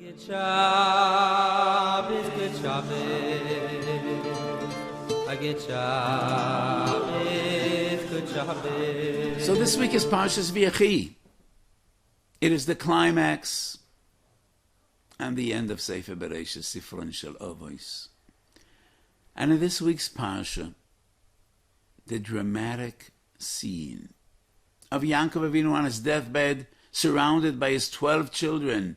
Good Shabbos, good Shabbos. A good Shabbos, good Shabbos. So this week is Parshas V'yechi. It is the climax and the end of Sefer Bereshis, Sifron Shel Weiss. And in this week's Parsha, the dramatic scene of Yaakov Avinu on his deathbed, surrounded by his 12 children,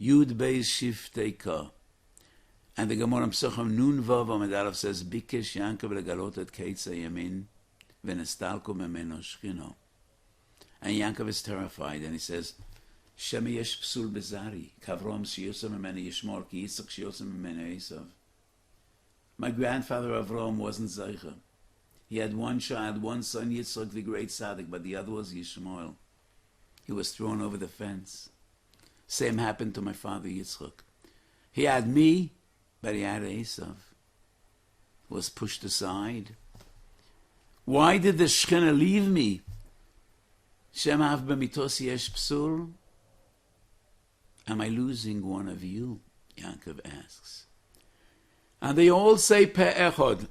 Yud Beis Shiftei. And the Gemara Pesachim Nun Vav Amud Aleph says, Bikesh Yaakov legalot et keitza yamin v'nestalko memeno shchino. And Yaakov is terrified, and he says, Shema yesh psul bezari, kavrom shiyosem memeno yishmor, ki Yitzchak shiyosem memeno Esav. My grandfather Avram wasn't Zeicha. He had one child, one son, Yitzchak, the great tzaddik, but the other was Yishmael. He was thrown over the fence. Same happened to my father Yitzchak. He had me, but he had Esav. Was pushed aside. Why did the Shechina leave me? Shem av b'mitos yesh psul. Am I losing one of you? Yaakov asks. And they all say pe'echad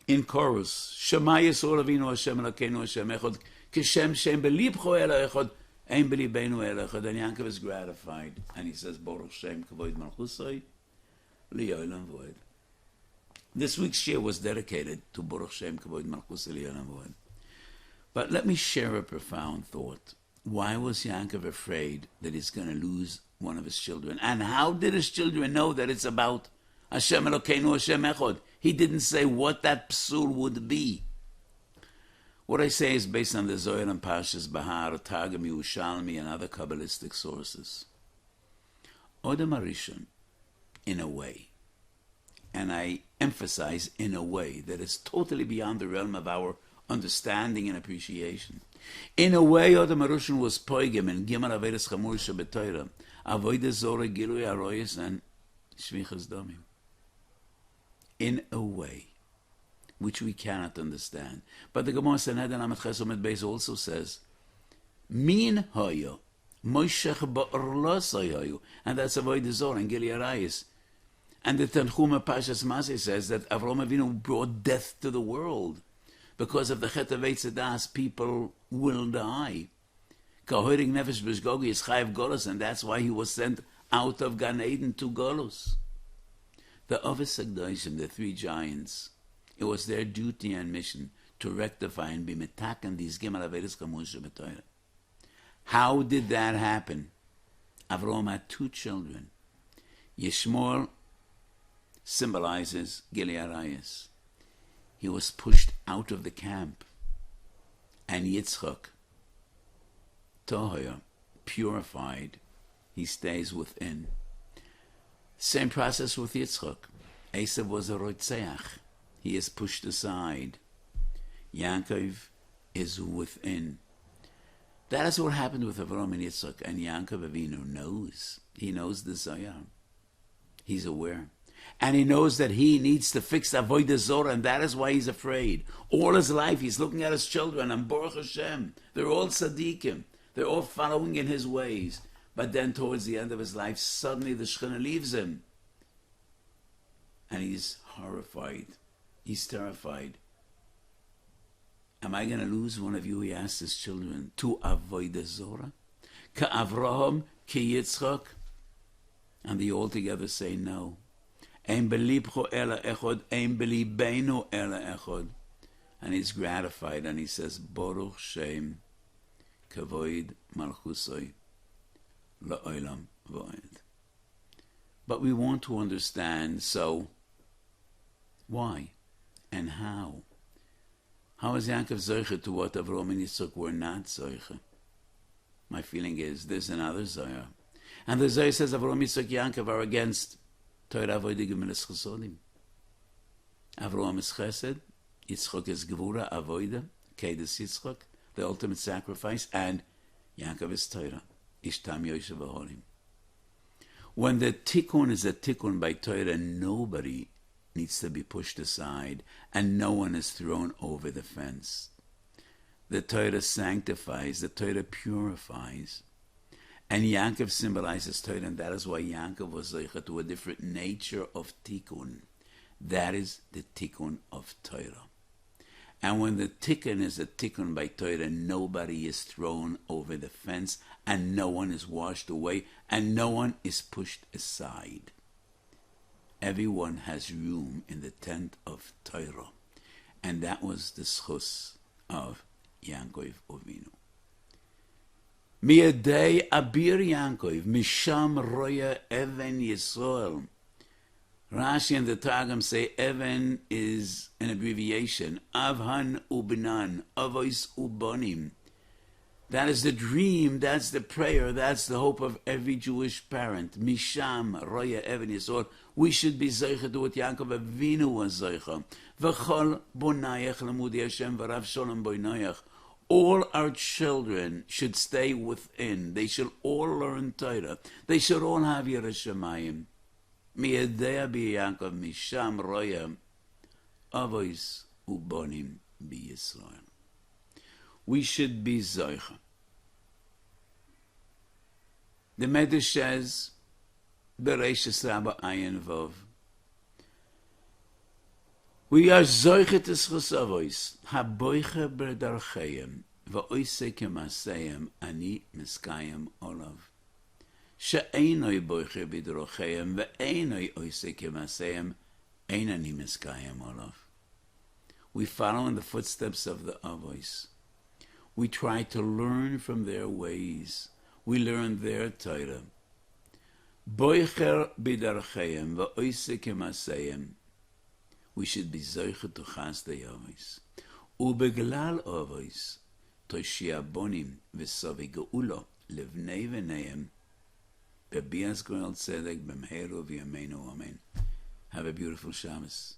in chorus. Shema Yisrael Avinu Hashem Elokeinu Hashem Echad. Kishem Shem belibcho ela echad. Ein belibenu ela echad. And Yaakov is gratified. And he says, Baruch Shem kavod malchusai li'olam v'od. This week's year was dedicated to Baruch Shem kavod malchusai li'olam v'od. But let me share a profound thought. Why was Yaakov afraid that he's going to lose one of his children? And how did his children know that it's about Hashem Elokeinu Hashem Echad? He didn't say what that psul would be. What I say is based on the Zohar and Parshas Bahar, Targum Yerushalmi, and other Kabbalistic sources. Odom Harishon, in a way, and I emphasize in a way that is totally beyond the realm of our understanding and appreciation. In a way, Odom Harishon was poigim in Gimel Avedas Chamur Shebetoira, Avodah Zorah, Gilui Aroyos, and Shvichas Domim. In a way, which we cannot understand. But the Gemara Sanhedrin Amud Ches Amud Beis also says, Min hoyo, Moshech ba'orlos hoyo, and that's Avodah Zorah and Gilui Arayos. And the Tanchuma Parshas Maseh says that Avraham Avinu brought death to the world. Because of the Chet of Eitz Hadas, people will die. Kahoring Nefesh B'Shgogi is Chayav Golos, and that's why he was sent out of Gan Eden to Golos. The Avos HaKadoshim, the three giants, it was their duty and mission to rectify and be metaken these Gimel Avedas Chamur Shebetoira. How did that happen? Avraham had two children. Yishmael symbolizes Gilui Arayos. He was pushed out of the camp. And Yitzchak, Tohoya, purified, he stays within. Same process with Yitzchak. Esav was a Rotzeach. He is pushed aside. Yaakov is within. That is what happened with Avraham and Yitzchak. And Yaakov Avinu knows. He knows the Zohar. He's aware. And he knows that he needs to fix Avodah Zorah, and that is why he's afraid. All his life he's looking at his children, and Baruch Hashem, they're all tzaddikim. They're all following in his ways. But then towards the end of his life, suddenly the Shechina leaves him. And he's horrified. He's terrified. Am I going to lose one of you, he asks his children, to Avodah Zorah? Ka Avraham, ki Yitzchak? And they all together say no. Ein belibcho ela echod, ein belibenu ela echod. And he's gratified, and he says, Baruch Shem, kavod malchusoi, la'olam v'od. But we want to understand, so why and how? How is Yaakov Zoicha to what Avraham and Yitzchak were not Zoicha? My feeling is there's another Zohar. And the Zohar says Avraham, Yitzchak, Yaakov are against Torah Avodah Gemilas Chesodim. Avraham is Chesed, Yitzchak is Gevura, Avodah, Kedes Yitzchak, the ultimate sacrifice, and Yaakov is Torah, Ishtam Yoshev Aholim. When the tikkun is a tikkun by Torah, nobody needs to be pushed aside, and no one is thrown over the fence. The Torah sanctifies, the Torah purifies. And Yaakov symbolizes Torah, and that is why Yaakov was zeicha to a different nature of tikkun. That is the tikkun of Torah. And when the tikkun is a tikkun by Torah, nobody is thrown over the fence, and no one is washed away, and no one is pushed aside. Everyone has room in the tent of Torah. And that was the schus of Yaakov Avinu. Mi'adei abir Yaakov, misham roya even Yisrael. Rashi and the Targum say Even is an abbreviation. Avhan u'bnan, avos u'bonim. That is the dream, that's the prayer, that's the hope of every Jewish parent. Misham roya Even Yisrael. We should be zeicha to what Yaakov Avinu was zeicha. V'chol bonayach lemudi Hashem v'rav sholom bonayach. All our children should stay within. They should all learn Torah. They should all have Yiras Shamayim. Mi'adei bi Yaakov misham roya avos u'bonim b'Yisrael. We should be zeicha. The Medrash says, Bereishis Rabba Ayin Vov, we are zeicha to schus avos, haboicha b'darchayim, va'oisei k'maseyim, ani miskayim olav. She'einoi boicha b'darchayim, ve'einoi oisei k'maseyim, einani miskayim olav. We follow in the footsteps of the avos. We try to learn from their ways. We learn their Torah. Boicher b'darchayim, va'oisei k'maseyim. We should be zeicha to chas the avos. Ubeglal avos, toshia bonim v'savi geula levnei v'neim. Bebias goel tzedek b'mheru v'yameinu amen. Have a beautiful Shabbos.